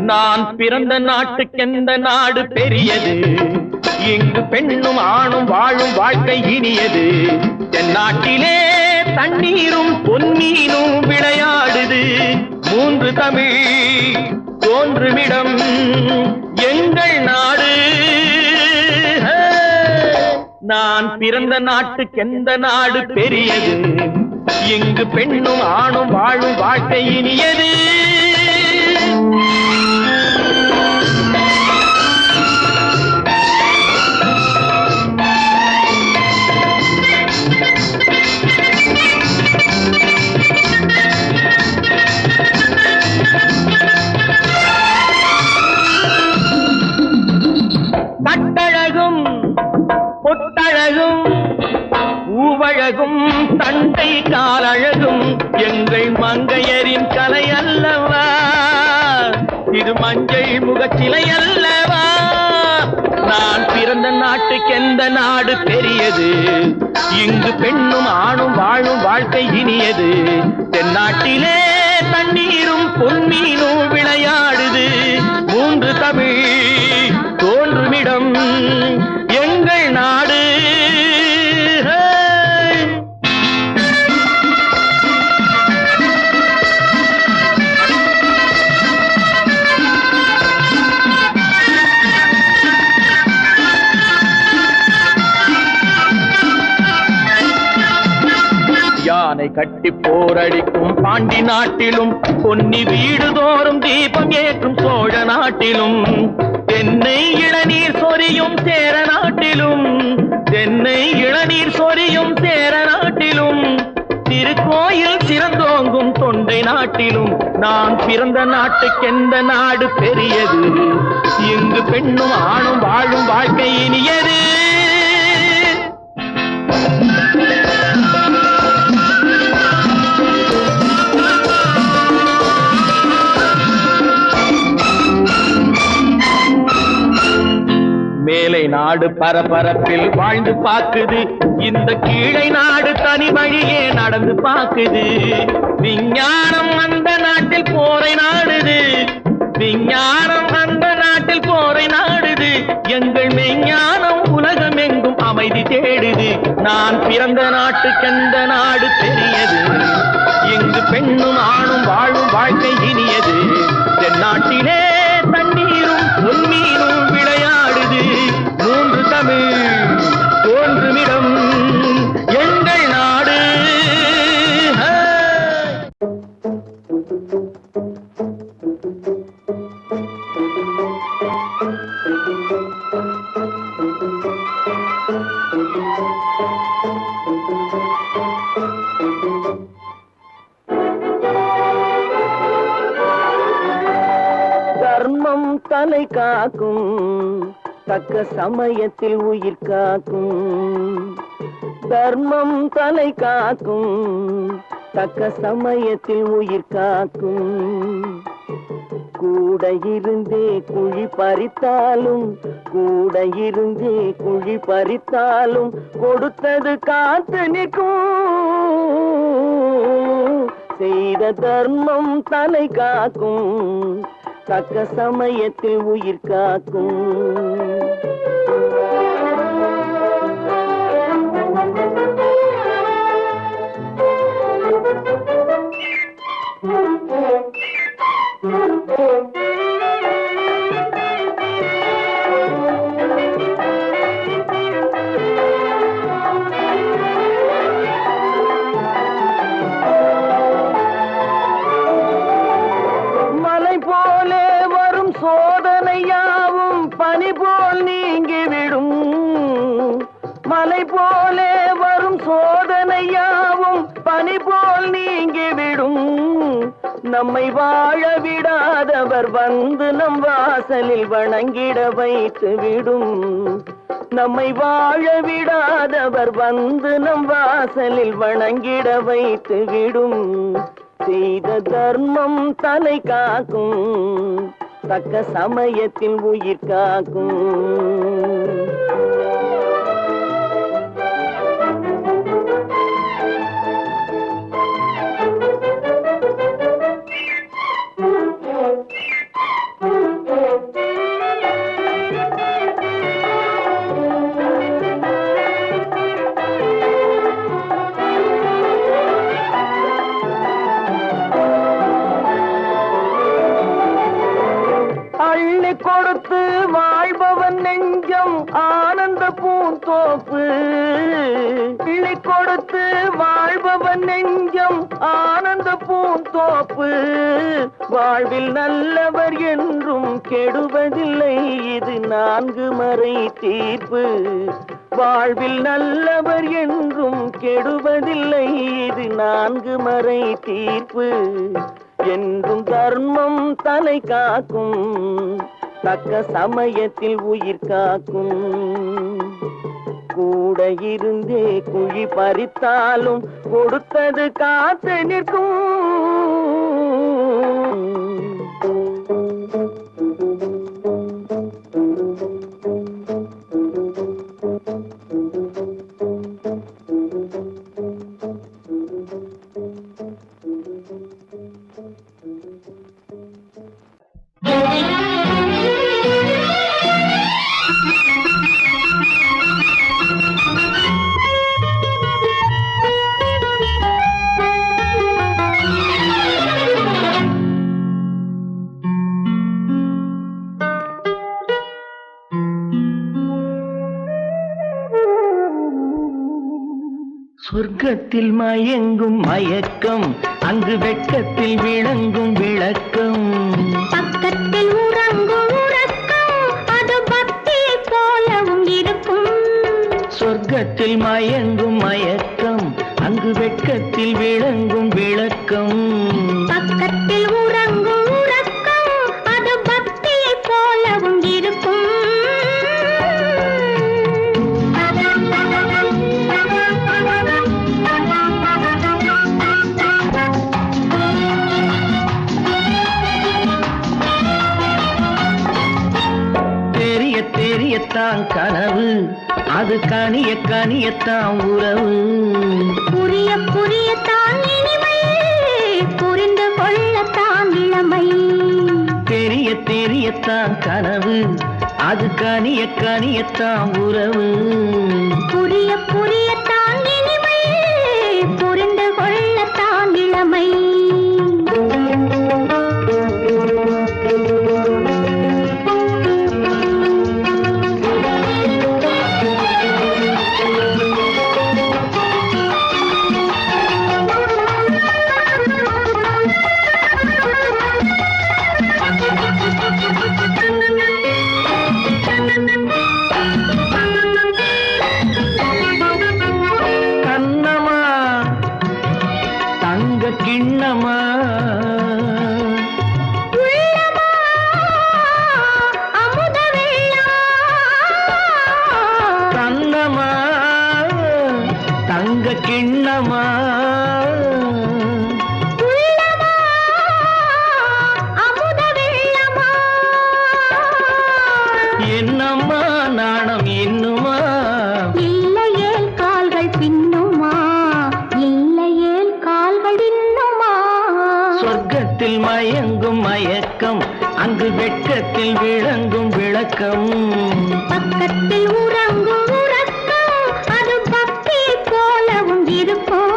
நான் பிறந்த நாட்டுக்கெந்த நாடு பெரியது, இங்கு பெண்ணும் ஆணும் வாழும் வாழ்க்கை இனியது. என் நாட்டிலே தண்ணீரும் பொன்னீனும் விளையாடுது. மூன்று தமிழ் தோன்றுமிடம் எங்கள் நாடு. நான் பிறந்த நாட்டுக்கெந்த நாடு பெரியது, இங்கு பெண்ணும் ஆணும் வாழும் வாழ்க்கை இனியது. கட்டழகும் பொட்டழகும் பூவழகும் தண்டை காலழகும் எங்கள் மங்கையரின் கலை அல்லவா, இது மஞ்சள் முகச்சிலை அல்லவா. நான் பிறந்த நாட்டுக்கெந்த நாடு பெரியது, இங்கு பெண்ணும் ஆணும் வாழும் வாழ்க்கை இனியது. தென்னாட்டிலே தண்ணீரும் பொன்மீனும் விளையாடுது. மூன்று தமிழ் தோன்றுமிடம் எங்கள் நாடு. யானை கட்டி போரடிக்கும் பாண்டி நாட்டிலும், பொன்னி வீடு தோறும் தீபம் ஏற்றும் சோழ நாட்டிலும், தென்னை இளநீர் சொரியும் சேர நாட்டிலும், தென்னை இளநீர் சொரியும் சேர நாட்டிலும், திருக்கோயில் சிறந்தோங்கும் தொண்டை நாட்டிலும். நான் பிறந்த நாட்டுக்கெந்த நாடு பெரியது, இங்கு பெண்ணும் ஆணும் வாழும் வாழ்க்கை இனியது. மேலை நாடு பரபரப்பில் வாழ்ந்து பாக்குது, இந்த கீழை நாடு தனி வழியே நடந்து பாக்குது. விஞ்ஞானம் அந்த நாட்டில் போரை நாடுது, விஞ்ஞானம் அந்த நாட்டில் போரை நாடுது. எங்கள் மெஞ்ஞானம் உலகம் எங்கும் அமைதி தேடுது. நான் பிறந்த நாட்டுக்கெந்த நாடு பெரியது, இங்கு பெண்ணும் ஆணும் வாழும் வாழ்க்கை இனியது. தென்னாட்டிலே தண்ணீரும் பொன்மீனும் விளையாடுது. மூன்று தமிழ் தோன்றுமிடம் எங்கள் நாடு. தர்மம் தலை காக்கும், தக்க சமயத்தில் உயிர் காக்கும். தர்மம் தலை காக்கும், தக்க சமயத்தில் உயிர் காக்கும். கூட இருந்தே குழி பறித்தாலும், கூட இருந்தே குழி பறித்தாலும், கொடுத்தது காத்து நிற்கும். செய்த தர்மம் தலை காக்கும், தக்க சமயத்தில் உயிர் காக்கும். மலை போலே வரும் சோதனையாவும் பனி போல் நீங்கிவிடும். மலை போலே வரும் சோதனையாவும் பனி போல் நீங்கிவிடும். நம்மை வாழ விடாதவர் வந்து நம் வாசலில் வணங்கிட வைத்து விடும். நம்மை வாழ விடாதவர் வந்து நம் வாசலில் வணங்கிட வைத்து விடும். செய்த தர்மம் தலை காக்கும், தக்க சமயத்தில் உயிர் காக்கும். நெஞ்சம் ஆனந்த பூந்தோப்பு பிள்ளை கொடுத்து வாழ்பவன் நெஞ்சம் ஆனந்த பூந்தோப்பு வாழ்வில் நல்லவர் என்றும் கெடுவதில்லை இது 4 மறை தீர்ப்பு வாழ்வில் நல்லவர் என்றும் கெடுவதில்லை இது 4 மறை தீர்ப்பு என்றும் தர்மம் தலை காக்கும் தக்க சமயத்தில் உயிர் காக்கும் கூட இருந்தே குழி பறித்தாலும் கொடுத்தது காத்து நிற்கும் சொர்க்கத்தில் மயங்கும் மயக்கம் அங்கு வெட்கத்தில் விளங்கும் விளக்கம் பக்கத்தில் உறங்கும் உறக்கம் அது பக்தி போலவும் இருக்கும் சொர்க்கத்தில் மயங்கும் மயக்கம் அங்கு வெட்கத்தில் விளங்கும் விளக்கம் பக்கத்தில் உறங்கும் உறக்கம் அது பக்தி போலவும் இருக்கும் தெரியத்தான் கனவு அது கனிய கனியத்தான் உறவு புரிய புரியத்தான் இனிமை புரிந்து கொள்ளத்தான் இளமை தெரியத்தான் கனவு அது கனிய கனியத்தான் உறவு புரிய புரியத்தான் இனிமை புரிந்து கொள்ளத்தான் இளமை கிண்ணமா அமுத கண்ணமா தங்க கிண்ணமா அமுத வெள்ளமா என்னம்மா நாணம் இன்னுமா இல்லையேல் கால்கள் பின்னுமா இல்லையேல் கால்கள் இன்னுமா சொர்க்கத்தில் மயங்கும் மயக்கம் அங்கு வெட்கத்தில் விளங்கும் விளக்கம் பக்கத்தில் உறங்கும் உறக்கம் அது பக்தி போலவும் இருக்கும்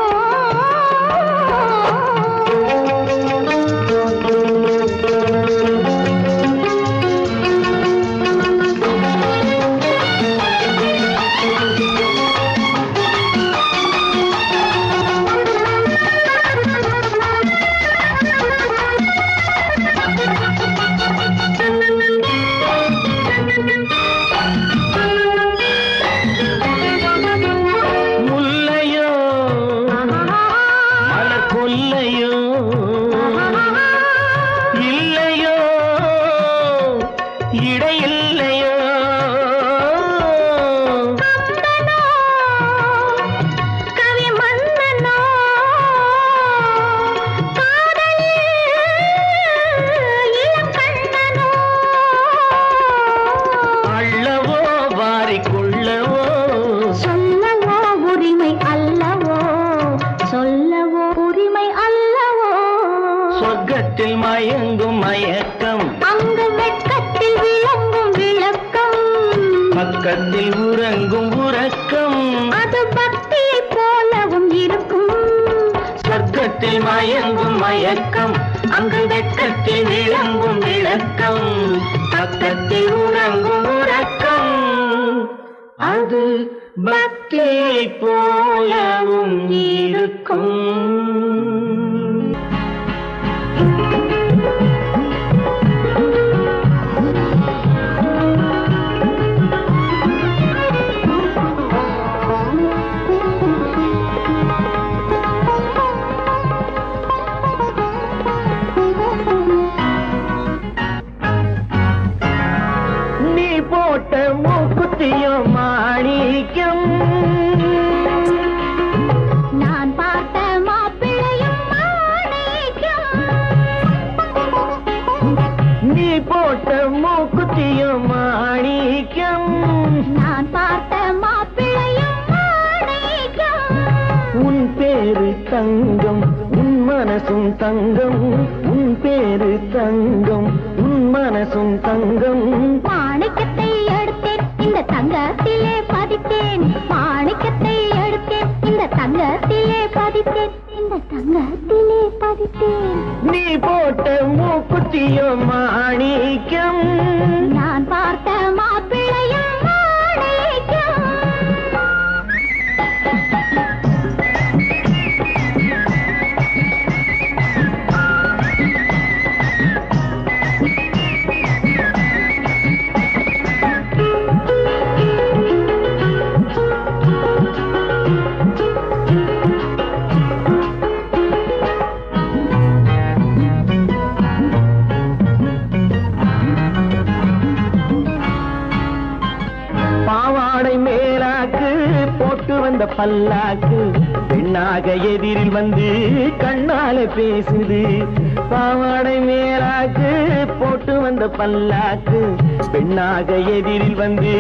சொர்க்கத்தில் மயங்கும் மயக்கம் அங்கு வெட்கத்தில் விளங்கும் விளக்கம் பக்கத்தில் உறங்கும் உறக்கம் அது பக்தியை போலவும் இருக்கும் சொர்க்கத்தில் மயங்கும் மயக்கம் அங்கு வெட்கத்தில் விளங்கும் விளக்கம், பக்கத்தில் உறங்கும் உறக்கம். அது பக்தியை போலவும் இருக்கும். போட்ட மூக்குத்தியும் மாணிக்கம், நான் பார்த்த மாப்பிள்ளையும் மாணிக்கம். நீ போட்ட மூக்குத்தியும் மாணிக்கம், நான் பார்த்த மாப்பிள்ளையும் மாணிக்கம். உன் பேரு தங்கம், உன் மனசும் தங்கம், உன் பேரு தங்கம், உன் மனசும் தங்கம். மாணிக்கத்தை எடுத்தேன் இந்த தங்கத்திலே பதித்தேன், மாணிக்கத்தை எடுத்தேன் இந்த தங்கத்திலே பதித்தேன், இந்த தங்கத்திலே பதித்தேன். நீ போட்ட மூக்குத்தியும் மாணிக்கம், நான் பார்த்த மாப்பிள்ளையும் மாணிக்கம். பாவாடை மேலாக்கு போட்டு வந்த பல்லாக்கு பெண்ணாக எதிரில் வந்து கண்ணால பேசுது. பாவாடை மேலாக்கு போட்டு வந்த பல்லாக்கு பெண்ணாக எதிரில் வந்து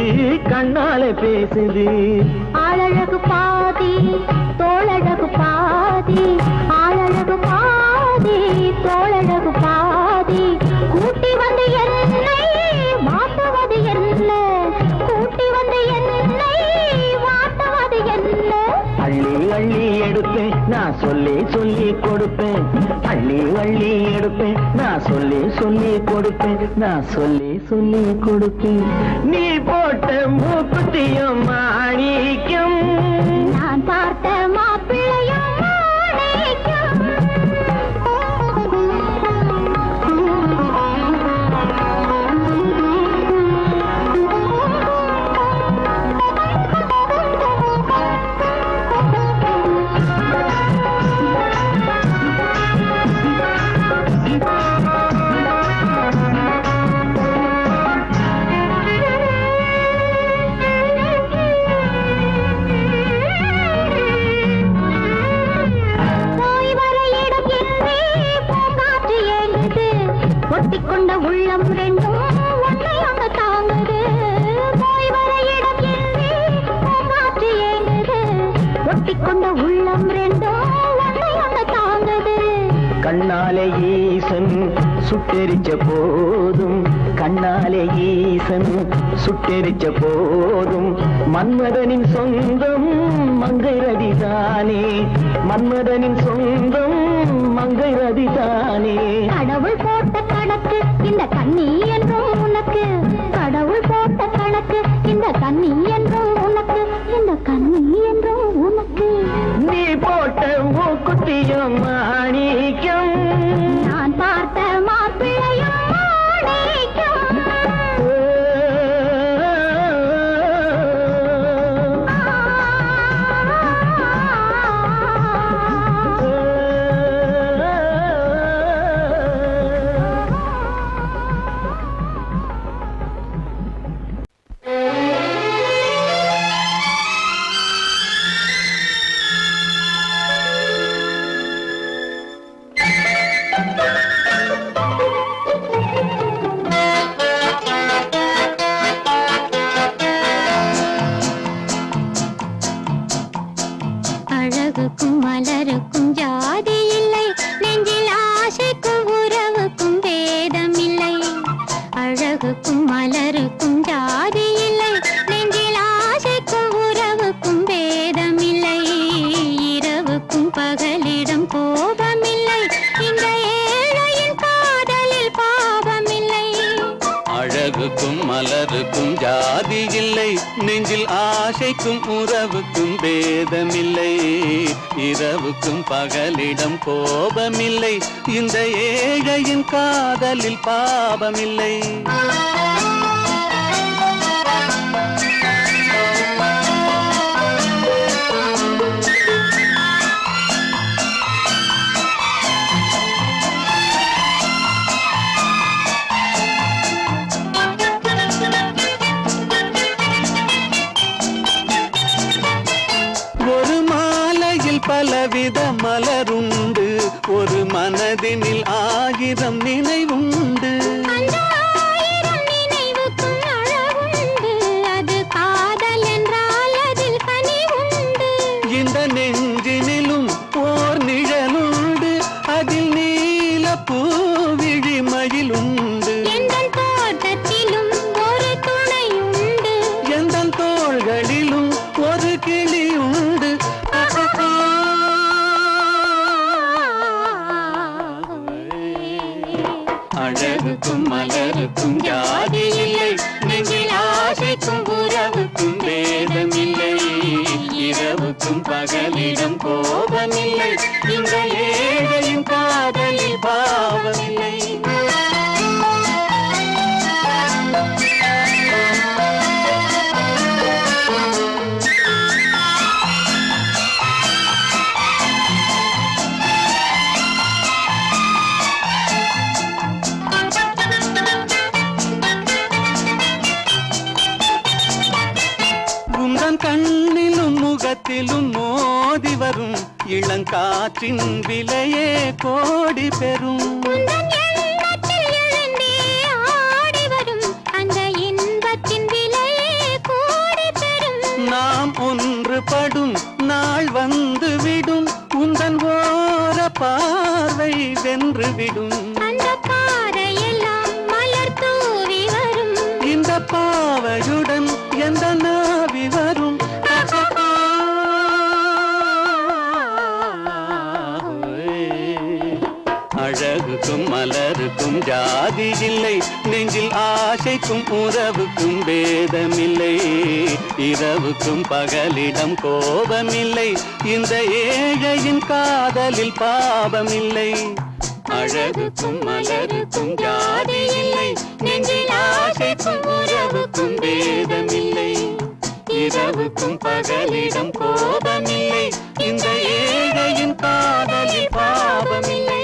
கண்ணால பேசுது. ஆளழகு பாதி தோளழகு பாதி, ஆளழகு பாதி தோளழகு பாதி. கூட்டி வந்து என்னை மாட்டுவது என்ன, கூட்டி வந்து என்னை மாட்டுவது என்ன. அள்ளி அள்ளி எடுப்பேன் நான் சொல்லி சொல்லி கொடுப்பேன், அள்ளி அள்ளி எடுப்பேன் நான் சொல்லி சொல்லி கொடுப்பேன், நான் சொல்லி சொல்லி கொடுப்பேன். நீ போட்ட மூக்குத்தியும் மாணிக்கம், நான் பார்த்த மாப்பிள்ளையும் மாணிக்கம். ஒட்டிக்கொண்ட உள்ளம் ரெண்டும் ஒன்றை ஒன்று தாங்குது, போய் வர இடம் இல்லை பூங்காற்று ஏங்குது. ஒட்டிக்கொண்ட உள்ளம் ரெண்டும் ஒன்றை ஒன்று தாங்குது. கண்ணாலே ஈசன் சுட்டெரிச்ச போதும், கண்ணாலே ஈசன் சுட்டெரிச்ச போதும் மன்மதனின் சொந்தம் மங்கை ரதிதானே, மன்மதனின் சொந்தம் மங்கை ரதிதானே. கடவுள் போட்ட கணக்கு இந்த கண்ணி என்றும் உனக்கு, கடவுள் போட்ட கணக்கு இந்த கண்ணி என்றும் உனக்கு, இந்த கண்ணி என்றும் உனக்கு. நீ போட்ட மூக்குத்தியும் மாணிக்கம், நான் பார்த்த மாப்பிள்ளையும் மாணிக்கம். அழகுக்கும் மலருக்கும் ஜாதி இல்லை, நெஞ்சில் ஆசைக்கும் உறவுக்கும் வேதம் இல்லை. அழகுக்கும் மலருக்கும் ஜாதி இல்லை, நெஞ்சில் ஆசைக்கும் உறவுக்கும் வேதம் இல்லை. இரவுக்கும் பகலிடம் கோபமில்லை, இந்த ஏழையின் மலருக்கும் ஜாதி இல்லை, நெஞ்சில் ஆசைக்கும் உறவுக்கும் பேதமில்லை. இரவுக்கும் பகலிடம் கோபமில்லை, இந்த ஏழையின் காதலில் பாவமில்லை. பலவித மலருண்டு, ஒரு மனதினில் 1000 நினைவுண்டு. அந்த 1000 நினைவுக்கும் அழகுண்டு, அது காதல் என்றால் அதில் கனிவுண்டு. இந்த நெஞ்சினிலும் ஓர் நிழலுண்டு, அதில் நீல பூவிழிமயிலுண்டு. எந்தன் தோட்டத்திலும் ஒரு துணையுண்டு, எந்தன் தோள்களிலும் ஒரு கிளியுண்டு. அழகுக்கும் மலருக்கும் ஜாதி இல்லை, நெஞ்சில் ஆசைக்கும் உறவுக்கும் பேதமில்லை. இரவுக்கும் பகலிடம் கோபமில்லை, இந்த ஏழையின் காதலில் பாவமில்லை. கண்ணிலும் முகத்திலும் மோதி வரும் இளங்காற்றின் விலையே கோடி பெறும். நாம் ஒன்றுபடும் நாள் வந்து விடும், உந்தன் ஓர பார்வை வென்றுவிடும். அந்த பாறையெல்லாம் மலர் தூவி வரும், இந்த பாவையுடன் எந்த நாவி வரும். அழகுக்கும் மலருக்கும் ஜாதி இல்லை, நெஞ்சில் ஆசைக்கும் உறவுக்கும் பேதமில்லை. இரவுக்கும் பகலிடம் கோபமில்லை, இந்த ஏழையின் காதலில் பாவமில்லை. அழகுக்கும் மலருக்கும் ஜாதி இல்லை, நெஞ்சில் ஆசைக்கும் உறவுக்கும் பேதமில்லை. இரவுக்கும் பகலிடம் கோபமில்லை, இந்த ஏழையின் காதலில் பாவமில்லை.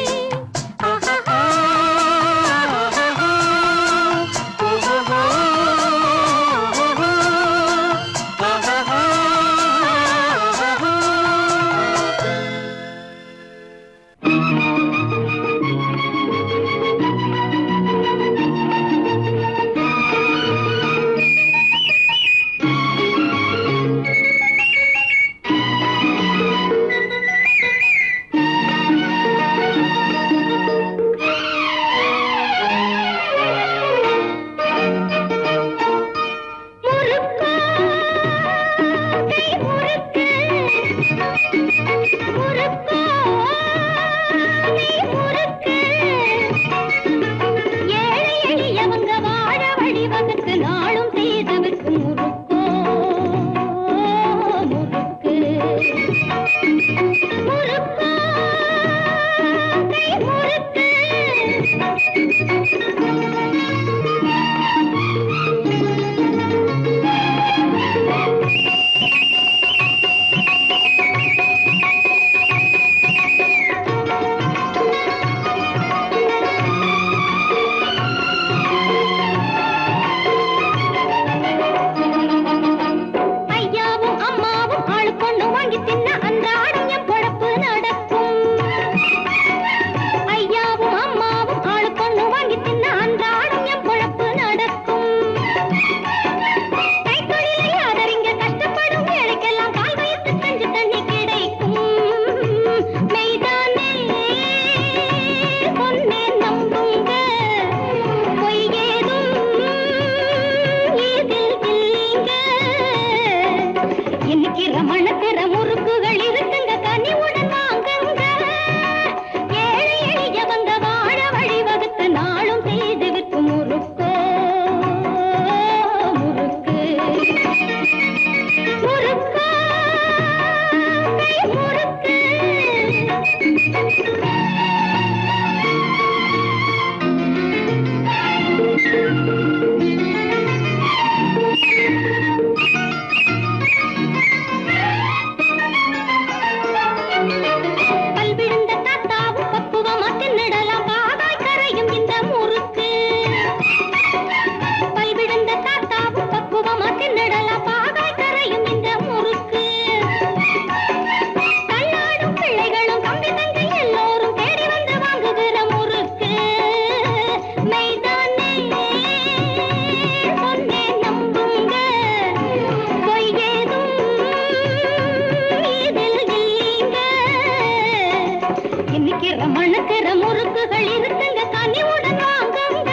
மணக்கிற முறுக்குகள் இருக்குங்க கனிவுடன் வாங்குங்க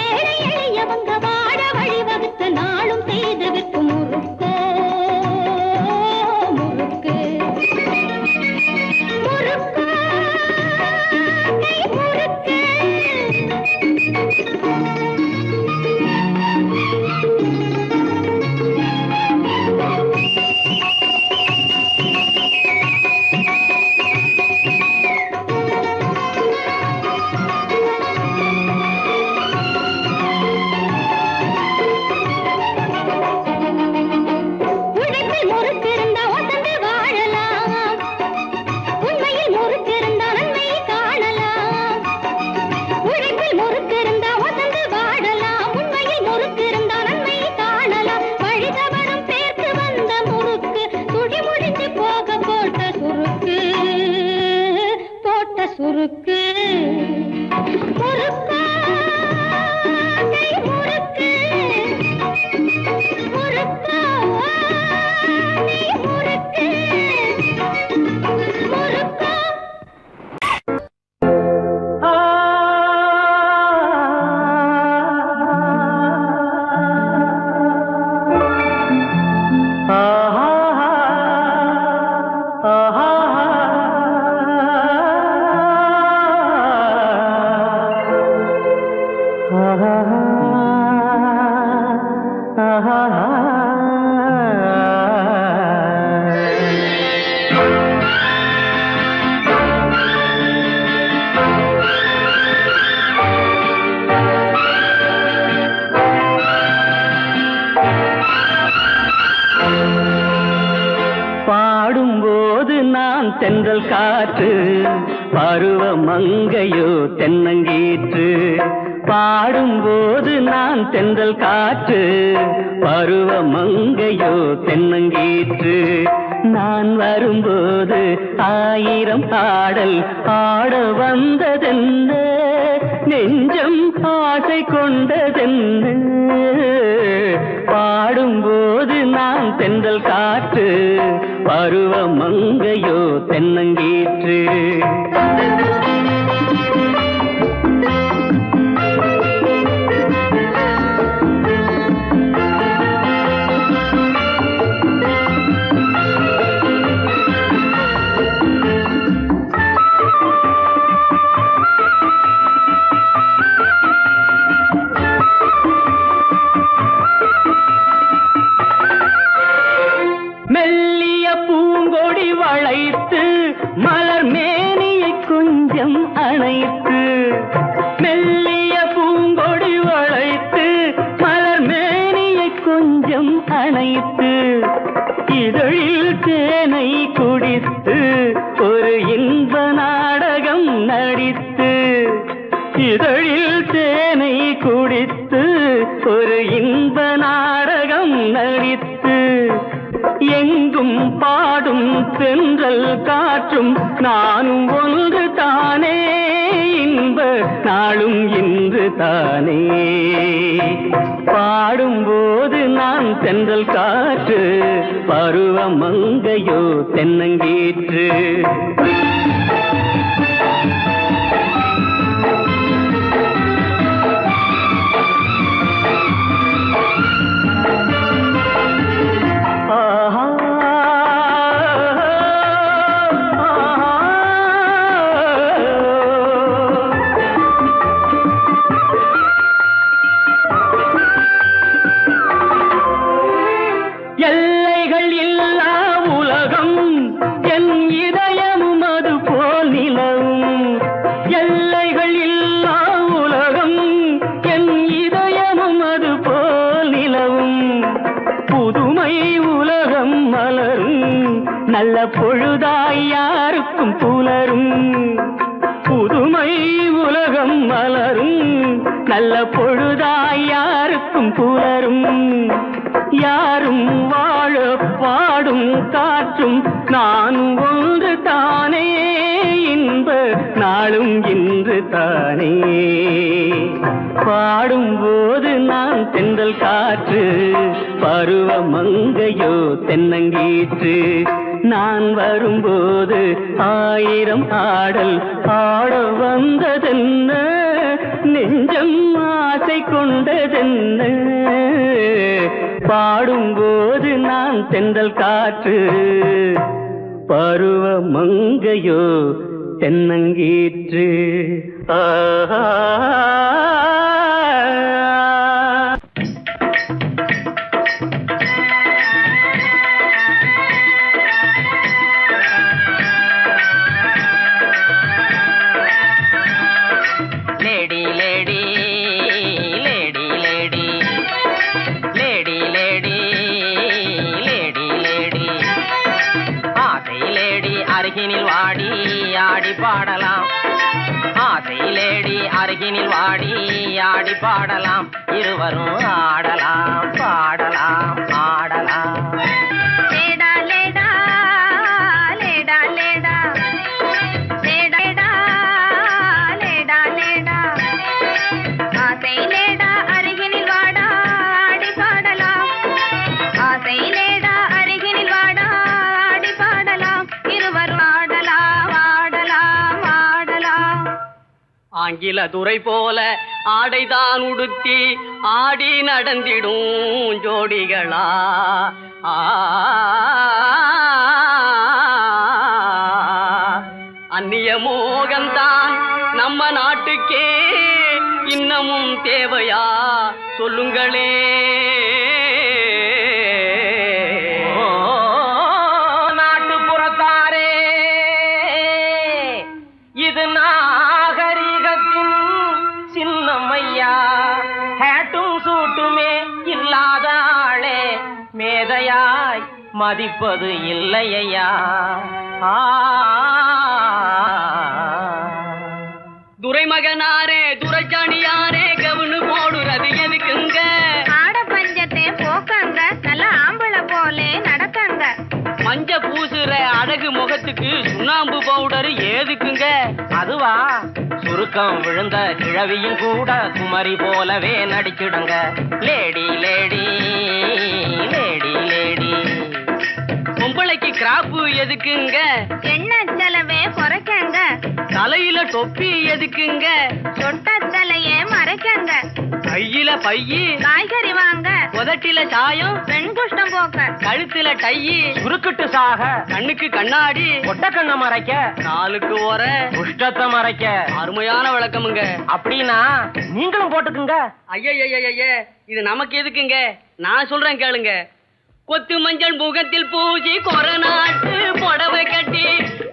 ஏழை எளியவங்க வாழ வழிவகுத்து நாளும் செய்து விற்கும் முறுக்கு முறுக்கு முறுக்கு முறுக்கு முறுக்கு முறுக்கு முறுக்கு முறுக்கு முறுக்கு முறுக்கு பாடும்போது நான் தென்றல் காற்று பருவ மங்கையோ தென்னங்கீற்று பாடும்போது நான் தென்றல் காற்று பருவ மங்கையோ தென்னங்கீற்று நான் வரும்போது ஆயிரம் பாடல் ஆட வந்ததென்ன நெஞ்சம் ஆசை கொண்டதென்ன பாடும்போது நான் தென்றல் காற்று பருவ மங்கையோ தென்னங்கீற்று மெல்லிய பூங்கொடி வளைத்து மலர் மேனியை கொஞ்சம் அணைத்து மெல்லிய பூங்கொடி வளைத்து மலர் மேனியை கொஞ்சம் அணைத்து இதழில் தேனை குடித்து ஒரு இன்ப நாடகம் நடித்து இதழில் தேனை குடித்து ஒரு இன்ப நாடகம் நடித்து எங்கும் பாடும் தென்றல் காற்றும் நானும் ஒன்று தானே இன்ப நாளும் இன்று தானே பாடும்போது நான் தென்றல் காற்று பருவ மங்கையோ தென்னங்கீற்று எல்லைகள் இல்லா உலகம் என் இதயமும் அது போல் நிலவும் எல்லைகள் இல்லா உலகம் என் இதயமும் அது போல் நிலவும் புதுமை உலகம் மலரும் நல்ல பொழுதாய் யாருக்கும் புலரும் புதுமை உலகம் மலரும் நல்ல பொழுதாய் யாருக்கும் புலரும் யாரும் வாழ பாடும் காற்றும் நானும் ஒன்று தானே இன்ப நாளும் இன்று தானே பாடும்போது நான் தென்றல் காற்று பருவ மங்கையோ தென்னங்கீற்று நான் வரும்போது ஆயிரம் ஆடல் ஆட வந்ததென்ன, நெஞ்சம் ஆசை கொண்டதென்ன, பாடும்போது நான் தென்றல் காற்று, பருவ மங்கையோ தென்னங்கீற்று. ஆஹா அருகினில் வாடி ஆடி பாடலாம், ஆசை லேடி அருகினில் வாடி ஆடி பாடலாம், இருவரும் ஆடலாம் பாடலாம் ஆடலாம். லேடா லேடா லேடா லேடா லேடா லேடா லேடா ஆசை லேடா அருகினில் வாடா ஆடி பாடலாம், ஆசை லேடா அருகினில் வாடா ஆடி பாடலாம், இருவரும் ஆடலாம் ஆடலாம் ஆடலாம். ஆங்கில துரை போல ஆடைதான் உடுத்தி ஆடி நடந்திடும் ஜோடிகளா, அந்நிய மோகம்தான் நம்ம நாட்டுக்கே இன்னமும் தேவையா சொல்லுங்களே. நாட்டுப்புறத்தாரே, இது நாகரிகத்தின் சின்னம்மையா, ஹேட்டும் சூட்டுமே இல்லாத ஆளே மேதையாய் மதிப்பது இல்லையா. துரைமகனாரே துரைச்சாணியாரே கவுனு போடுறது எதுக்குங்க, ஆட பஞ்சத்தை போக்கங்க, நல்ல ஆம்பளை போலே நடக்கங்க, மஞ்ச பூசுற அழகு முகத்துக்கு சுண்ணாம்பு பவுடர் ஏதுக்குங்க, அதுவா சுருக்கம் விழுந்த கிழவியும் கூட குமரி போலவே நடிச்சிடுங்க. Lady lady lady lady. பொம்பளைக்கு கிராப்பு எதுக்குங்க, எண்ண செலவே குறைக்கங்க, தலையில தொப்பி எதுக்குங்க, சொட்ட தலையே மறைக்கங்க, கையில பையி காய்கறி வாங்க, உதட்டில சாயம் பெண் குஷ்டம் போக்க, கழுத்துல டையி சுருக்கிட்டு சாக, கண்ணுக்கு கண்ணாடி ஒட்ட கண்ண மறைக்க, காலுக்கு ஓர குஷ்டத்தை மறைக்க. அருமையான விளக்கமுங்க. அப்படின்னா நீங்களும் போட்டுக்குங்க. ஐய இது நமக்கு எதுக்குங்க, நான் சொல்றேன் கேளுங்க. கொத்து மஞ்சள் முகத்தில் பூஜி கொரநாட்டு புடவை கட்டி,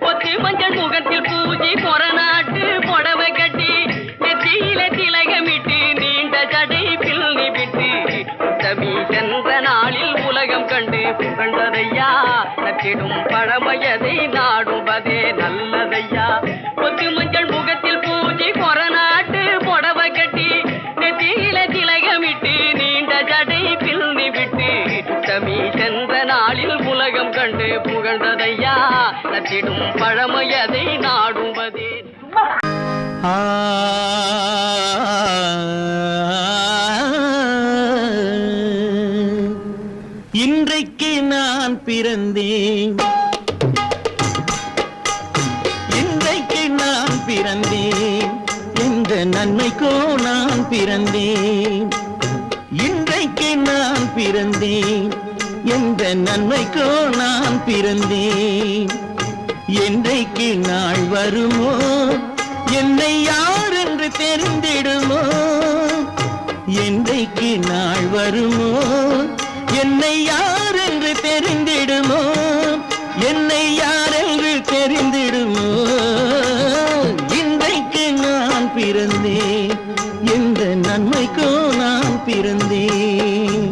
கொத்து மஞ்சள் முகத்தில் பூஜி கொரநாட்டு புடவை கட்டி, நெத்தியில திலகமிட்டு நீண்ட ஜடை பிள்ளி விட்டு, உத்தமி சென்ற நாளில் உலகம் கண்டு புகழ்ந்ததையா, நச்சிடும் பழமையதை நாடுவதே நல்லதையா. கொத்து மஞ்சள் முகத்தில் பூஜி கொரநாட்டு புடவை கட்டி, நெத்தியில திலகமிட்டு நீண்ட ஜடை பிள்ளி விட்டு, உத்தமி சென்ற நாளில் உலகம் கண்டு புகழ்ந்ததையா, நச்சிடும் பழமையதை நாடுவதே. இன்றைக்கு நான் பிறந்தேன், இன்றைக்கு நான் பிறந்தேன், எந்த நன்மைக்கோ நான் பிறந்தேன், இன்றைக்கு நான் பிறந்தேன், எந்த நன்மைக்கோ நான் பிறந்தேன், என்றைக்கு நாள் வருமோ என்னை யார் என்று தெரிந்திடுமோ, என்றைக்கு நாள் வருமோ என்னை யார் என்று தெரிந்திடுமோ, என்னை யார் என்று தெரிந்திடுமோ, இன்றைக்கு நான் பிறந்தேன், எந்த நன்மைக்கோ நான் பிறந்தேன்.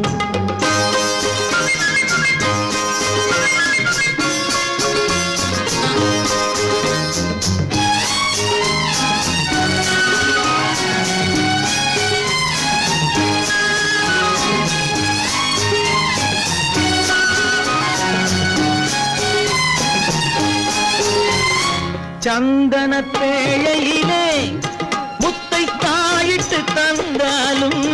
சந்தனத்தேழையிலே முத்தை காயிட்டு தந்தாலும்,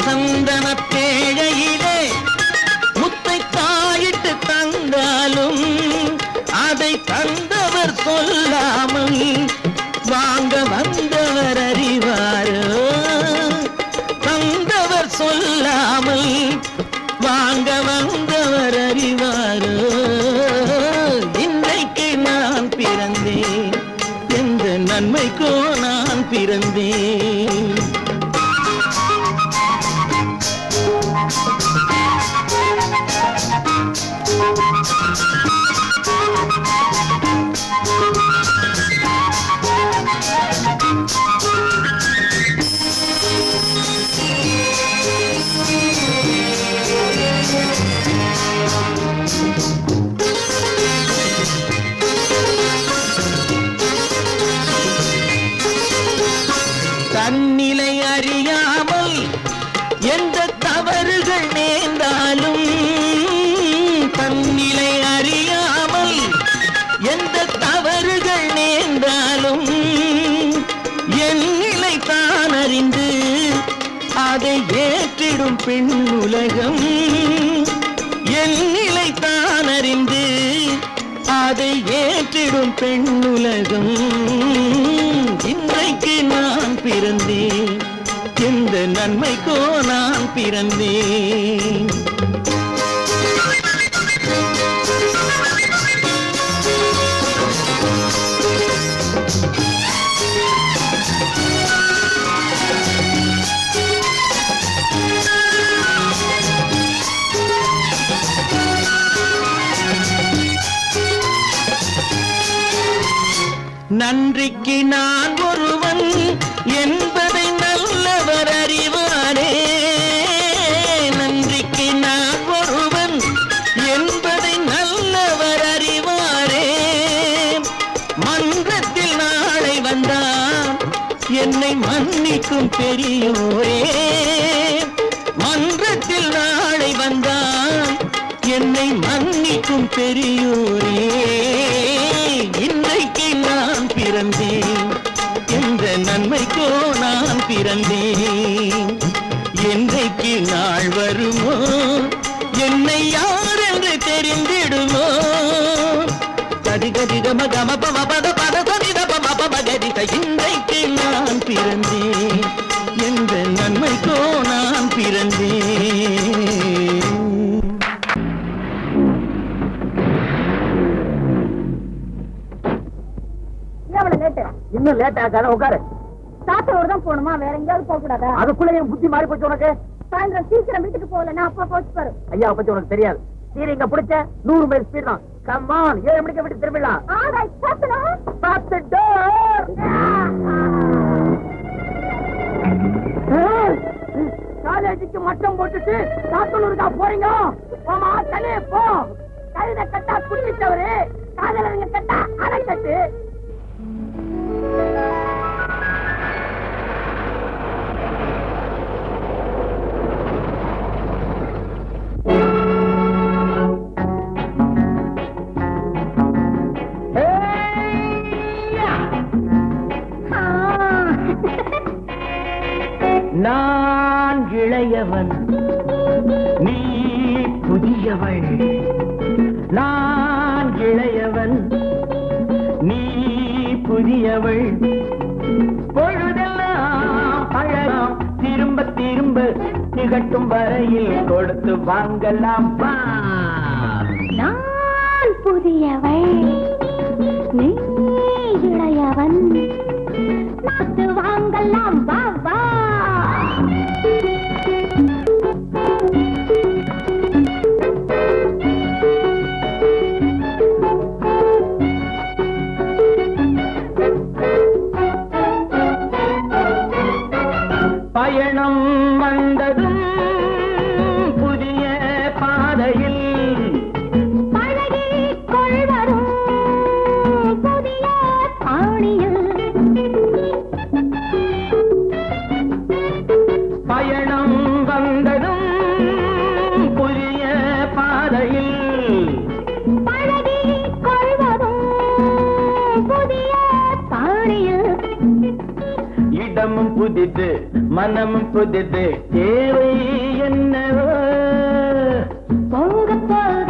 சந்தனத்தேழையிலே முத்தை காயிட்டு தந்தாலும், சொல்லாமல் வாங்க வந்தவர் அறிவாரோ, தந்தவர் சொல்லாமல் வாங்க வந்தவர் அறிவாரோ. இன்றைக்கு நான் பிறந்தேன், எந்த நன்மைக்கோ நான் பிறந்தேன். தன்னிலை அறியாமல் எந்த தவறுகள் நேர்ந்தாலும், தன்னிலை அறியாமல் எந்த தவறுகள் நேர்ந்தாலும், என் நிலை தான் அறிந்து அதை ஏற்றிடும் பெண் உலகம். என் நிலை தான் அறிந்து அதை ஏற்றிடும் பெண் உலகம். இன்றைக்கு நான் பிறந்தேன், எந்த நன்மைக்கோ நான் பிறந்தேன். நன்றிக்கு நான் ஒருவன் என்பதை நல்லவர் அறிவாரே, நன்றிக்கு நான் ஒருவன் என்பதை நல்லவர் அறிவாரே. மன்றத்தில் நாளை வந்தான் என்னை மன்னிக்கும் பெரியோரே, மன்றத்தில் நாளை வந்தான் என்னை மன்னிக்கும் பெரியோரே. இன்றைக்கு நான் பிறந்தேன், எந்த நன்மைக்கோ நான் பிறந்தேன். என்றைக்கு நாள் வருமோ என்னை யார் என்று தெரிந்திடுமோ. கதிகதி கம கம பம பத பத சதித பம பம கதித. இன்றைக்கு நான் பிறந்தேன், எந்த நன்மைக்கோ நான் பிறந்தேன். இன்னும் லேட் ஆகாத உட்காரு. சாத்தோடு தான் போகணுமா, வேற எங்கேயாவது போக கூடாதா? அதுக்குள்ள என் புத்தி மாறி போச்சு உனக்கு. சாயந்தரம் சீக்கிரம் வீட்டுக்கு போகல, நான் அப்பா போச்சு பாரு. ஐயா பத்தி உனக்கு தெரியாது. சீரிங்க பிடிச்ச 100 மைல் ஸ்பீட் தான். கம்மான் 7 மணிக்கு வீட்டுக்கு திரும்பிடலாம். காலேஜுக்கு மட்டம் போட்டுட்டு சாத்தூருக்கா போறீங்க? போமா தலே போ. கழுத கட்டா குடிச்சவரு, காதலங்க கட்டா அரைக்கட்டு. நான் இளையவன், நீ புதியவள். நான் இளையவன், நீ புதியவள். பொழுதெல்லாம் பழகம் திரும்ப திரும்ப திகட்டும் வரையில் கொடுத்து வாங்கலாம். நான் புதியவள், நீ இளையவன், கொடுத்து வாங்கலாம். வா வா. பயணம் வந்ததும் புதிய பாதையில் பழகிக் கொள்வதும் புதிய பாணியில். பயணம் வந்ததும் புதிய பாதையில் பழகிக் கொள்வதும் புதிய பாணியில். இடமும் புதிது, மனமும் புதிது, தேவை என்னவோ. போக போக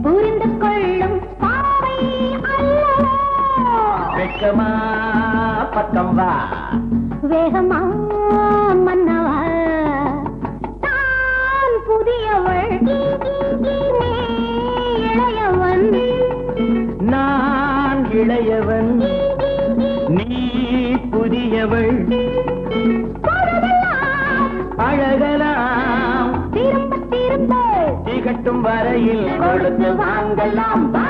புரிந்து கொள்ளும் பாவை அல்லவோ. வெக்கமா பக்கம் வா வேகமா மன்னவா தான் புதியவள் நீ இளையவன் நான் இளையவன் நீ புதியவள் அழகலாம் திரும்ப திரும்ப திகட்டும் வரையில் கொடுத்து வாங்கலாம் வா.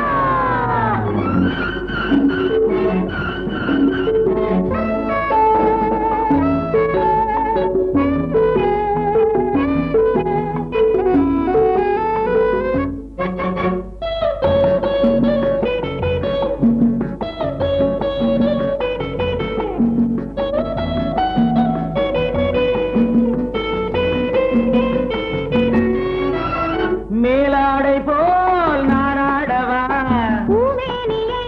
மேலாடை போல் நாராடவா பூமேனியை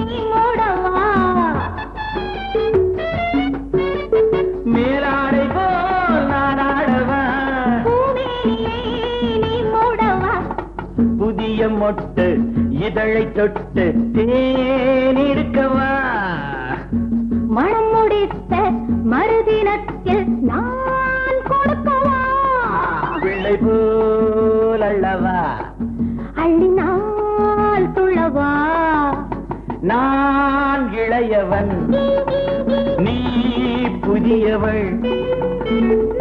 நீ மூடவா மேலாடை போல் நாராடவா பூமேனியை நீ மூடவா புதிய மொட்டு இதழை தொட்டு தேனிருக்கவா மனம் முடித்த மறுதினத்தில் நான் கொடுக்கவா பிள்ளை போல் அல்லவா அள்ளினால் துள்ளவா நான் இளையவன் நீ புதியவள்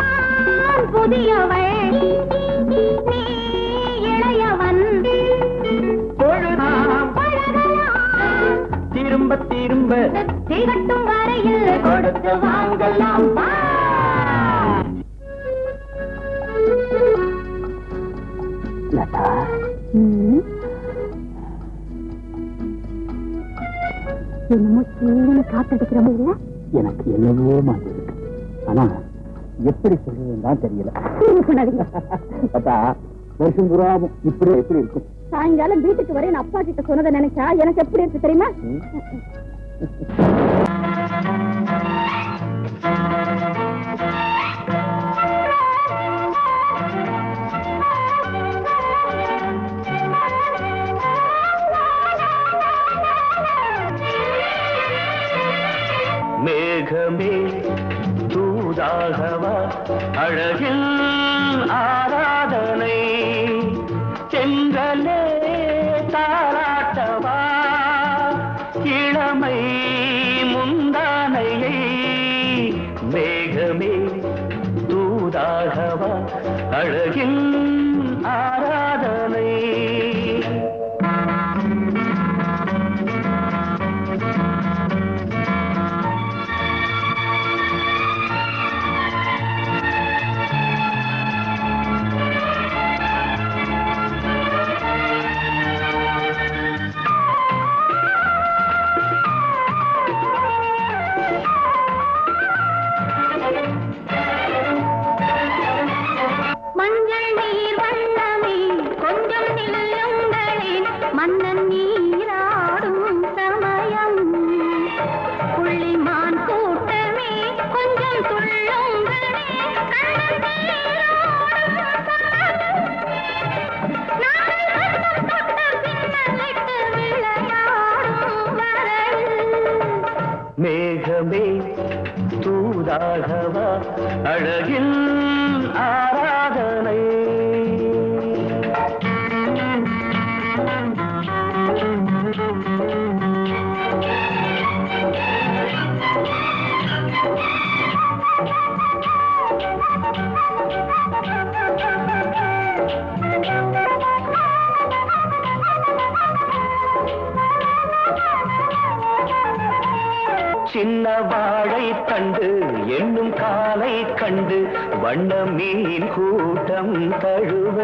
நான் புதியவள் நீ இளையவன் பொழுதாம் பழகலாம் திரும்ப திரும்ப திகட்டும் வரையில் கொடுத்து வாங்கலாம் வா. லதா என்னமோ சின்ன காத்தடிக்கிற மாதிரி இல்ல எனக்கு என்னவோ மாதிரி இருக்கு ஆனா எப்படி சொல்றதுன்னு தான் தெரியல சொன்னாதீங்க. லதா வருஷம் புறாவும் இப்படி எப்படி இருக்கும் சாயங்காலம் வீட்டுக்கு வரை நான் அப்பா கிட்ட சொன்னதை நினைச்சா எனக்கு எப்படி இருக்கு தெரியுமா மேகமே தூதாகவா அழகில் ஆராதனை செங்கலே தாராட்டவா இளமை முந்தானையை மேகமே தூதாகவா அழகில் ஆராதனை மஞ்சள் நீர் வண்ணமே கொஞ்சம் நில்லுங்களே மன்னன் நீராடும் சமயம் புள்ளிமான் கூட்டமே கொஞ்சம் துள்ளுங்களே கண்ணன் நீராடும் சமயம் நாளை வண்ணம் தொட்ட பின்னலிட்டு விளையாடும் வரையில் மேகமே தூதாகவா அழகில் ஆராதனை சின்ன வாழை தண்டு என்னும் காலை கண்டு வண்ண மீன் கூட்டம் தழுவ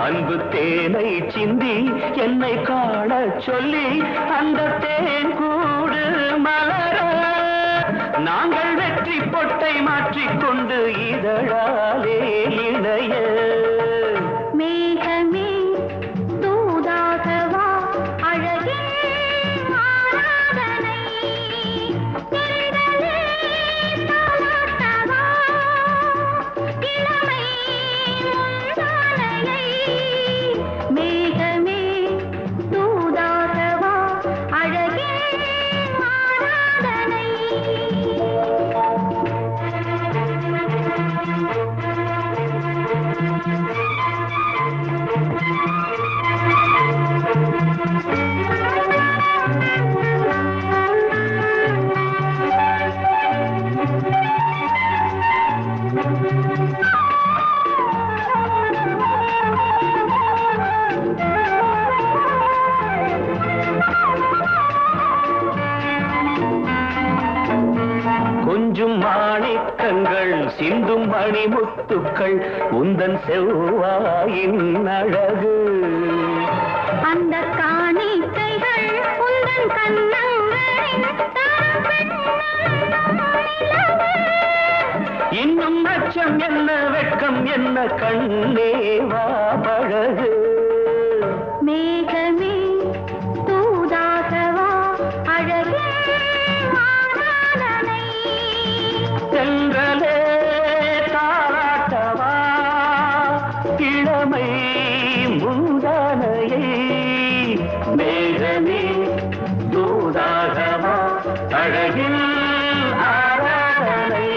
அன்பு தேனை சிந்தி என்னை காண சொல்லி அந்த தேன் கூடு மலர நாங்கள் வெற்றி பொட்டை மாற்றிக்கொண்டு இதழாலே இணைய மேகமே தூதாகவா அழகே ஆராதனை செங்கலே தாலாட்டவா இளமை முந்தானையை மேகமே தூதாகவா அழகே கொஞ்சும் மாணிக்கங்கள் சிந்தும் மணிமுத்துக்கள் உந்தன் செவ்வாயின் அழகு. அந்த காணிக்கைகள் உந்தன் கண்ணங்களின் இன்னும் அச்சம் என்ன வெட்கம் என்ன கண்ணேவா பழகு. மேகமே தூதாகவா அழகே ஆராதனை. சென்றலே தாராட்டவா இளமை முந்தானையை. மேகமே தூதாகவா அழகில் ஆராதனை.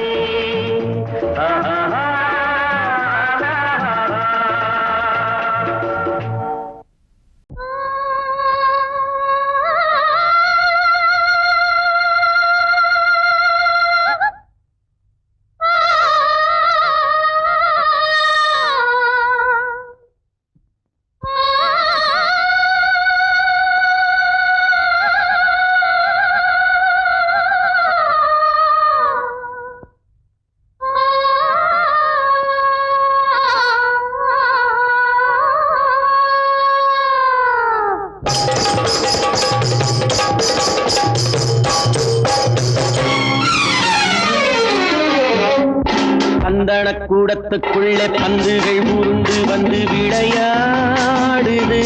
கூடத்துக்குள்ளே பந்துகள் உருண்டு வந்து விளையாடுது,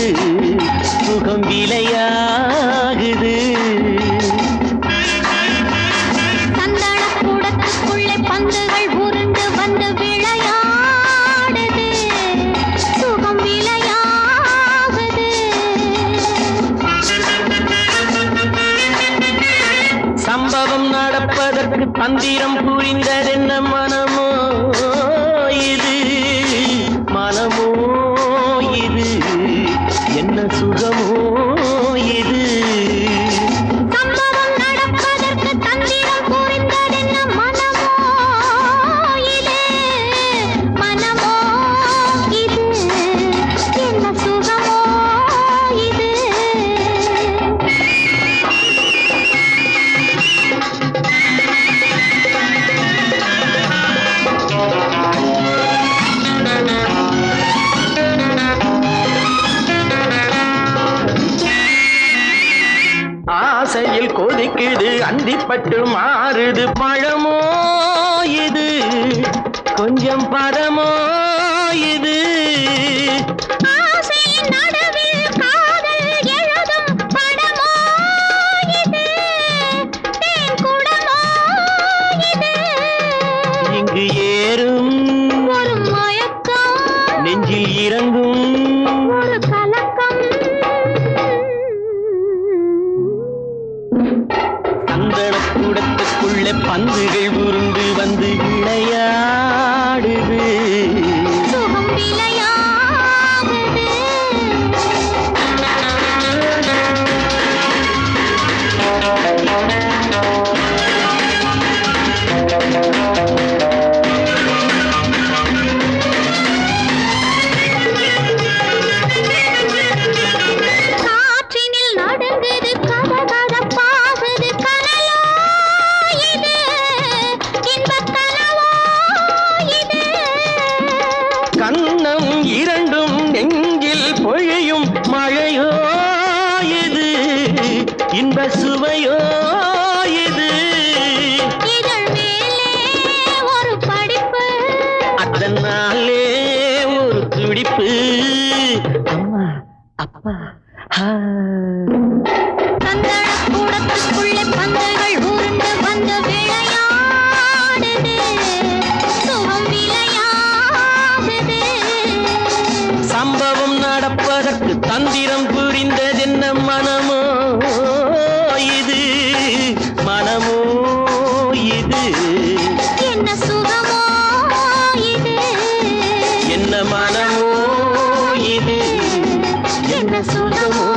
சுகம் விளையாகுது. சந்தன கூடத்துக்குள்ளே பந்துகள் உருண்டு வந்து விளையாடுது, சுகம் விளையாகுது. சம்பவம் நடப்பதற்கு தந்திரம் புரிந்ததென்ன மனமோ இது, மனமோ இது, என்ன சுகமோ இது. சம்பவம் நடப்பதற்கு தந்திரம் புரிந்ததென்ன மனமோ இது, மனமோ இது, என்ன சுகமோ இது. ஆசையில் கொதிக்குது அந்திப்பட்டு மாறுது, பழமோ இது, கொஞ்சம் பதமோ இது. ஆசையின் நடுவில் காதல் எழுதும் படமோ இது, தேன் குடமோ இது. இங்கு ஏறும் ஒரு மயக்கம், நெஞ்சில் இறங்கும் ஒரு கலக்கம். சந்தனக்கூடத்துக்குள்ளே பந்துகள் உருண்டு வந்து விளையாடுது, சுகம் விளையாடுது. காற்றினில் நடுங்குது கதகதப்பாகுது, கனலோ இது, இன்பக் கனவோ இது. கண்ணம் இரண்டும் நெஞ்சில் பொழியும் மழையோ இது, இன்ப சுவையோ இது. இதழ் மேலே ஒரு படிப்பு, அதனாலே ஒரு துடிப்பு. அம்மா அப்பா சந்தனக் கூடத்துக்குள்ளே பந்துகள் உருண்டு வந்து விளையாடுது, சுகம் விளையாடுது. சம்பவம் நடப்பதற்கு தந்திரம் புரிந்ததென்ன மனமோ இது, மனமோ இது, என்ன சுகமோ இது, என்ன மனமோ இது, என்ன சுகமோ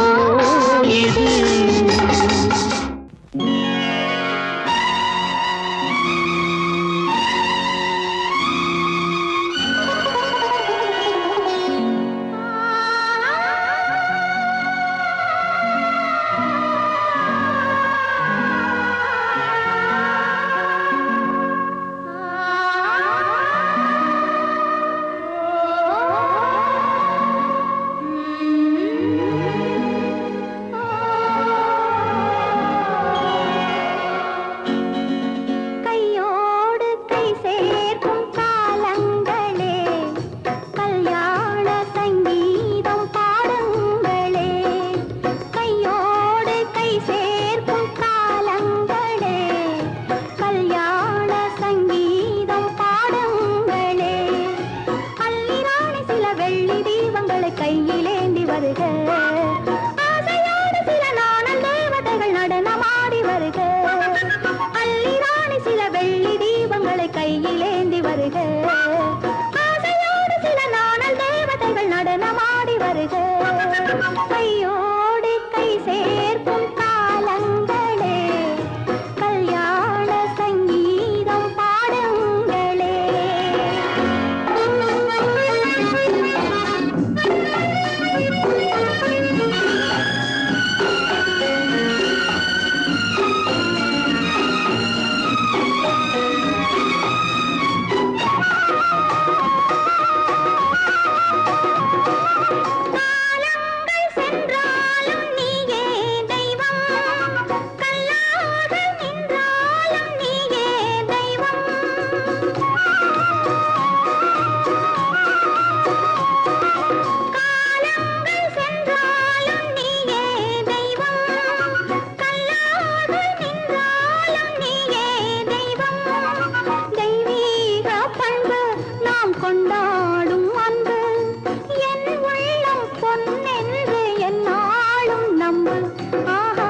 ஆஹா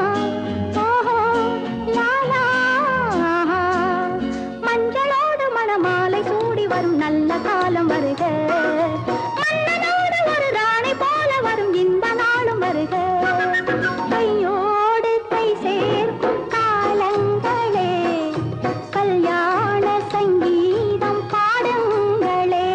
ஓஹோ லாலா ஆஹா மஞ்சளோடு மணமாலை சூடி வரும் நல்ல காலம் வருக மன்னனோடு ஒரு ராணி போல வரும் இந்த நாளும் வருக கையோடு கை சேர்க்கும் காலங்களே கல்யாண சங்கீதம் பாடுங்களே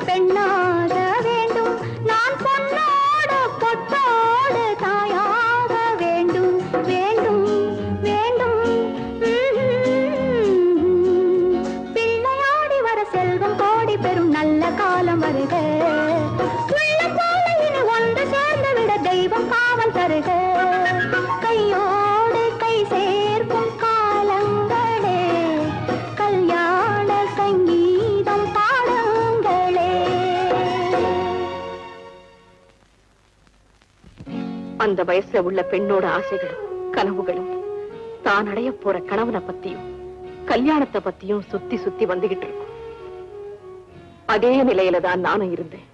பெண்ணாக வேண்டும் நான் பொன்னோடு பொட்டோடு தாயாக வேண்டும் வேண்டும் வேண்டும் பிள்ளையாடி வர செல்வம் கோடி பெறும் நல்ல காலம் வருக உள்ள போல இனி ஒன்று சேர்ந்து விட தெய்வம் காவல் தருக கையோடு கை சேர்க்கும் காலங்களே கல்யாண சங்கீதம் பாடுங்களே. அந்த வயசுல உள்ள பெண்ணோட ஆசைகளும் கனவுகளும் தான் அடைய போற கணவனை பத்தியும் கல்யாணத்தை பத்தியும் சுத்தி சுத்தி வந்துகிட்டு இருக்கும். அதே நிலையில தான் நானும் இருந்தேன்.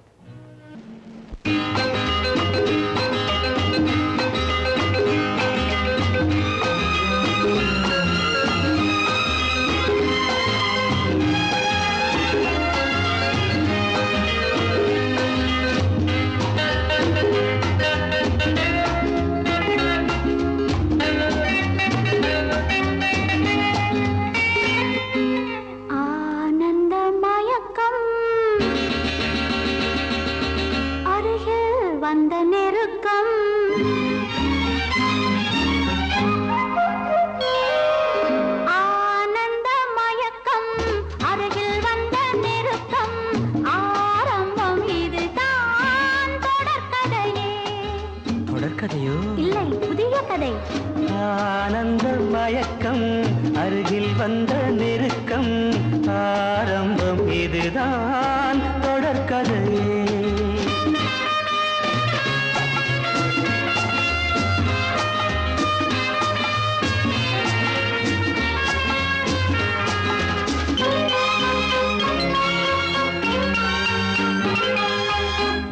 ஆனந்த மயக்கம் அருகில் வந்த நெருக்கம் ஆனந்த மயக்கம் அருகில் வந்த நெருக்கம் ஆரம்பம் இதுதான் தொடர்கதையே. தொடர்கதையோ? இல்லை, புதிய கதை. ஆனந்த மயக்கம் அருகில் வந்த நெருக்கம் ஆரம்பம் இதுதான் தொடர்கதையே.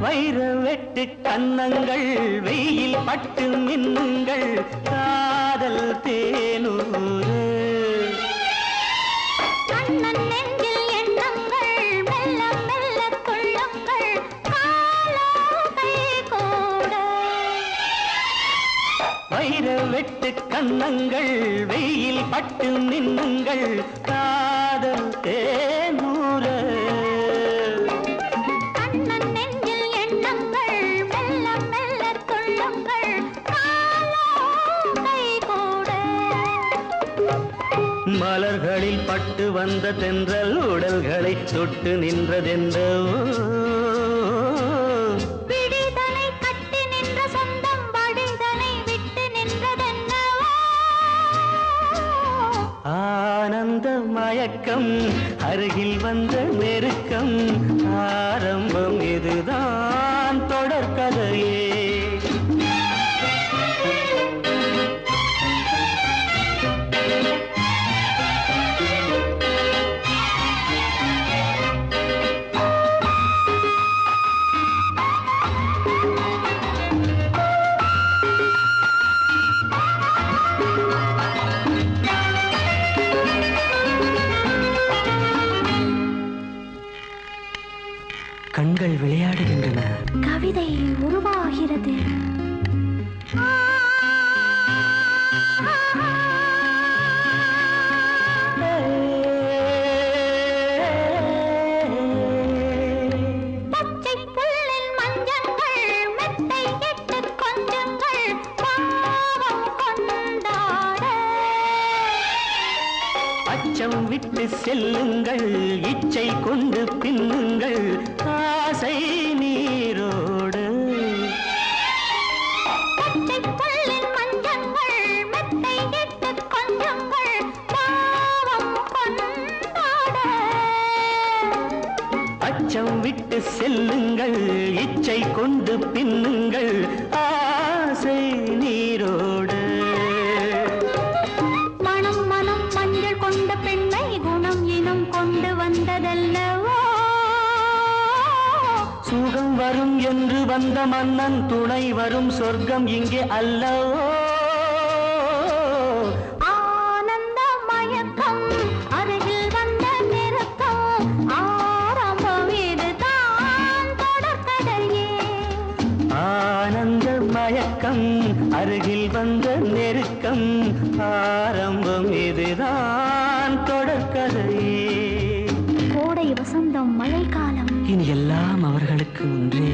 வைர வெட்டு கன்னங்கள் வெயில் பட்டு மின்னுங்கள் காதல் தேனூறு கண்ணன் நெஞ்சில் எண்ணங்கள் மெல்ல மெல்ல துள்ளுங்கள் காலம் கை கூட. வைர வெட்டு கன்னங்கள் வெயில் பட்டு மின்னுங்கள் காதல் தேனூறு கண்ணன் நெஞ்சில் எண்ணங்கள் மெல்ல மெல்ல துள்ளுங்கள் காலம் கை கூட. மலர்களில் பட்டு வந்த தென்றல் உடல்களை தொட்டு நின்றதென்றோ விடிதனை கட்டி நின்ற சொந்தம் வடிதனை விட்டு நின்றதென்னவோ. ஆனந்த மயக்கம் அருகில் வந்த நெருக்கம் ஆரம்பம் இதுதான் தொடர்கதையே. கண்கள் விளையாடுகின்றன. கவிதை உருவாகிறது. பச்சை புல்லின் மஞ்சங்கள் மெத்தை இட்டு கொஞ்சங்கள் பாவம் கொண்டாட. அச்சம் விட்டு செல்லுங்கள், இச்சை கொண்டு பின்னுங்கள், ஆசை நீரோடு. அச்சம் விட்டு செல்லுங்கள், இச்சை கொண்டு பின்னுங்கள், ஆசை நீரோடு. மனம் மனம் மஞ்சள் கொண்ட பெண்ணை குணம் இனம் கொண்டு வந்ததல்லவோ. சுகம் வரும் என்று வந்த மன்னன் துணை வரும் சொர்க்கம் இங்கே அல்லவோ. ஆனந்த மயக்கம் அருகில் வந்த நெருக்கம், ஆரம்பம் இதுதான் தொடர்கதையே. ஆனந்த மயக்கம் அருகில் வந்த நெருக்கம், ஆரம்பம் இதுதான் தொடர்கதையே. கோடை வசந்தம் மழைக்காலம் இனி எல்லாம் அவர்களுக்கு ஒன்றே.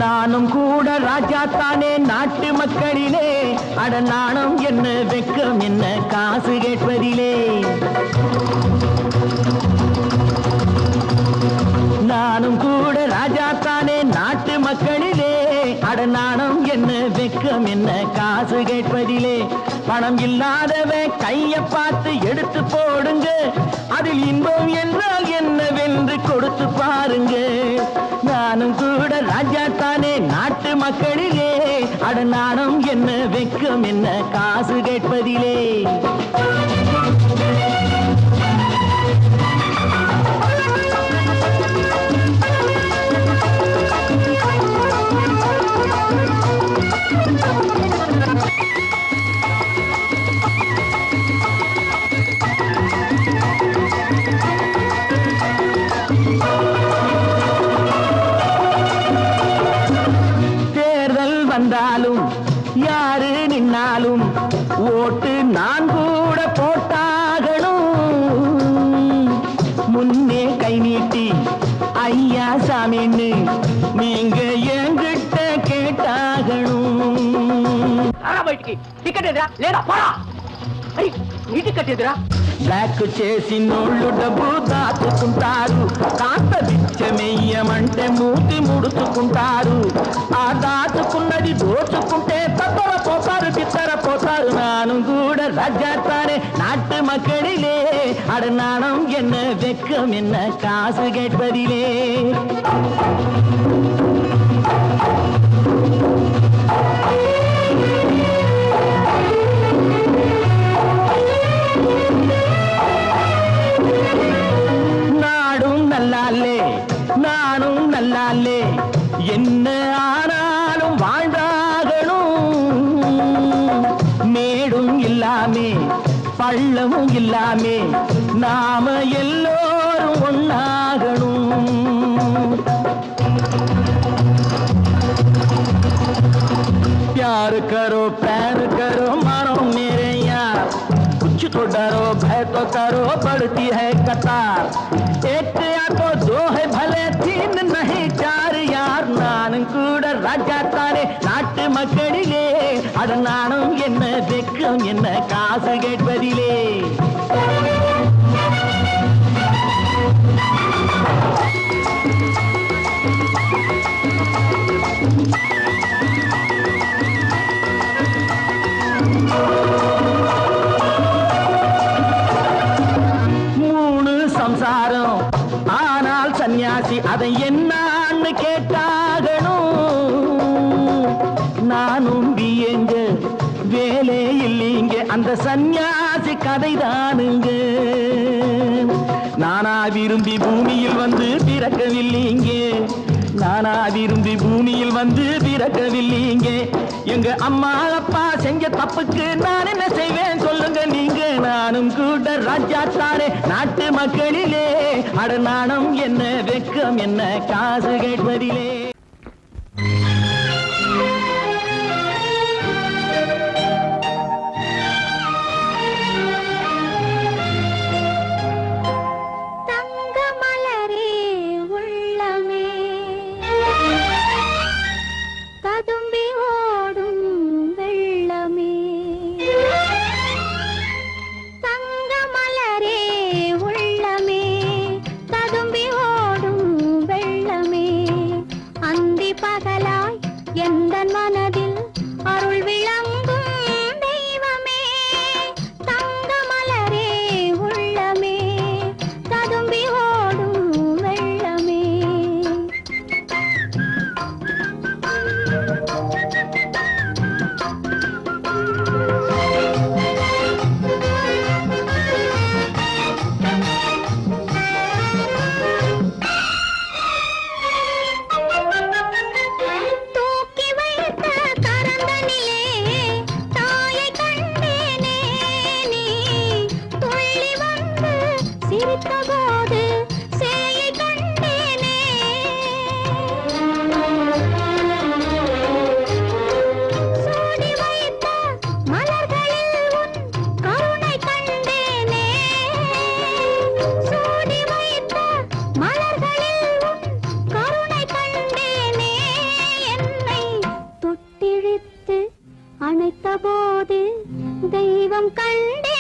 நானும் கூட ராஜா தானே நாட்டு மக்களிலே, அட நாணம் என்ன வெக்கம் என்ன காசு கேட்பதிலே. நானும் கூட ராஜா தானே நாட்டு மக்களிலே, அட நாணம் என்ன வெக்கம் என்ன காசு கேட்பதிலே. பணம் இல்லாதவன் கைய பார்த்து எடுத்து போடுங்க, அதில் இன்பம் என்றால் என்னவென்று கொடுத்து பாருங்க. நானும் கூட ராஜா தானே நாட்டு மக்களிலே, அட நாணம் என்ன வெக்கம் என்ன காசு கேட்பதிலே. வந்தாலும் யாரு நின்னாலும் ஓட்டு நான் கூட போட்டாகணும். முன்னே கை நீட்டி ஐயா சாமின்னு நீங்க என்கிட்ட கேட்டாகணும். టికెట్ ఎదురా లేదా పోరా. నీ టికెట్ ఎదురా. బ్లాక్ చేసి నోళ్ళు డబ్బు దాచుకుంటారు, కాస్త బిచ్చమెయ్యమంటే మూతి ముడుచుకుంటారు. ఆ దాచుకున్నది దోచుకుంటే తత్తర పోతారు తిత్తర పోతారు. నాను కూడా ராஜாத்தானே நாட்டு மக்களிலே, அட நாணம் என்ன வெக்கம் என்ன காசு கேட்பதிலே. நல்லாலே நானும் நல்லாலே, என்ன ஆனாலும் வாழ்ந்தாகணும். மேடும் இல்லாமே பள்ளமும் இல்லாமே நாம எல்லோரும் ஒன்னாகணும். प्यार करो प्यार करो मानो मेरे यार, कुछ तो डरो भय तो करो बढ़ती है कतार. एक या तो दो है भले तीन नहीं चार यार. நானும் கூட ராஜா தானே நாட்டு மக்களிலே, அட நானும் என்ன வெக்கம் என்ன காசு கேட்பதிலே. சம்சாரம் ஆனால் சன்னியாசி அதை என்னான்னு கேட்டாகணும். நானும் வியங்க வேலை இல்லைங்க அந்த சன்னியாசி கதைதானுங்க. நானா விரும்பி பூமியில் வந்து பிறக்கவில்லைங்க, நானா விரும்பி பூமியில் வந்து பிறக்கவில்லைங்க. எங்க அம்மா அப்பா செஞ்ச தப்புக்கு நான் என்ன செய்வேன் சொல்லுங்க நீங்க. நானும் கூட ராஜா தாரே நாட்டு மக்களிலே. அட நாணம் என்ன வெக்கம் என்ன காசு கேட்பதிலே. அணைத்த போது தெய்வம் கண்டே